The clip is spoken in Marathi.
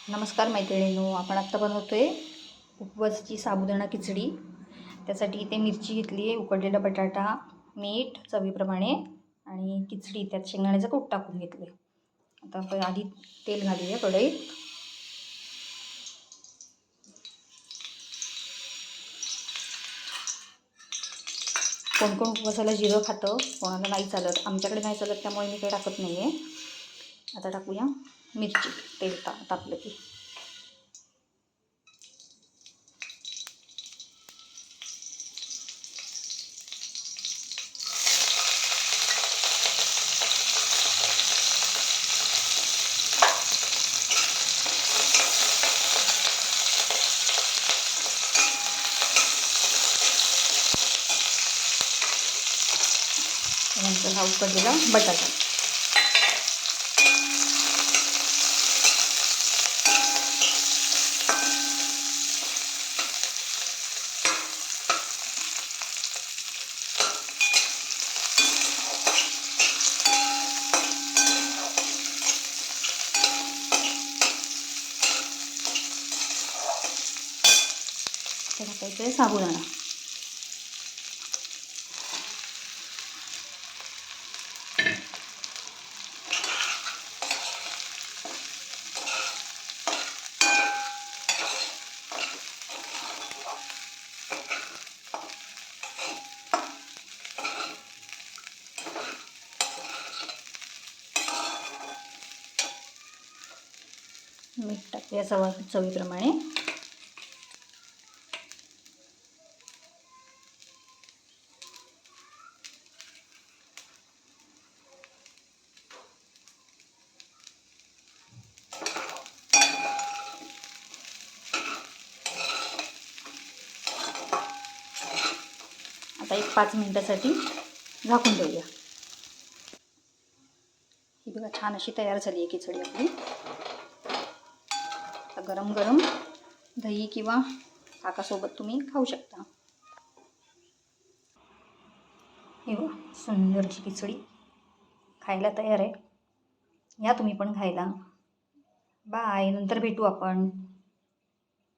नमस्कार मैत्रिणींनो, आपण आत्ता बनवतोय उपवासाची साबुदाणा खिचडी. त्यासाठी इथे मिरची घेतली आहे, उकडलेला बटाटा, मीठ चवीप्रमाणे आणि खिचडी त्यात शेंगदाण्याचं कूट टाकून घेतले. आता आपण आधी तेल घालूया कढईत. कोण कोण उपवासाला जिरं खातं, कोणाला नाही चालत. आमच्याकडे नाही चालत त्यामुळे मी काही टाकत नाही आहे. आता टाकूया मिरची. तेल तापलं की नंतर हा उकडलेला बटाटा. टाकायचं आहे साबुदाणा. मीठ टाकूया चवीप्रमाणे. आता एक 5 मिनिटासाठी झाकून ठेवूया. ही बघा छान अशी तयार झाली आहे खिचडी आपली. आता गरम गरम दही किंवा ताकासोबत तुम्ही खाऊ शकता. ही बघा सुंदरची खिचडी खायला तयार आहे. या तुम्ही पण खायला. बाय. नंतर भेटू आपण.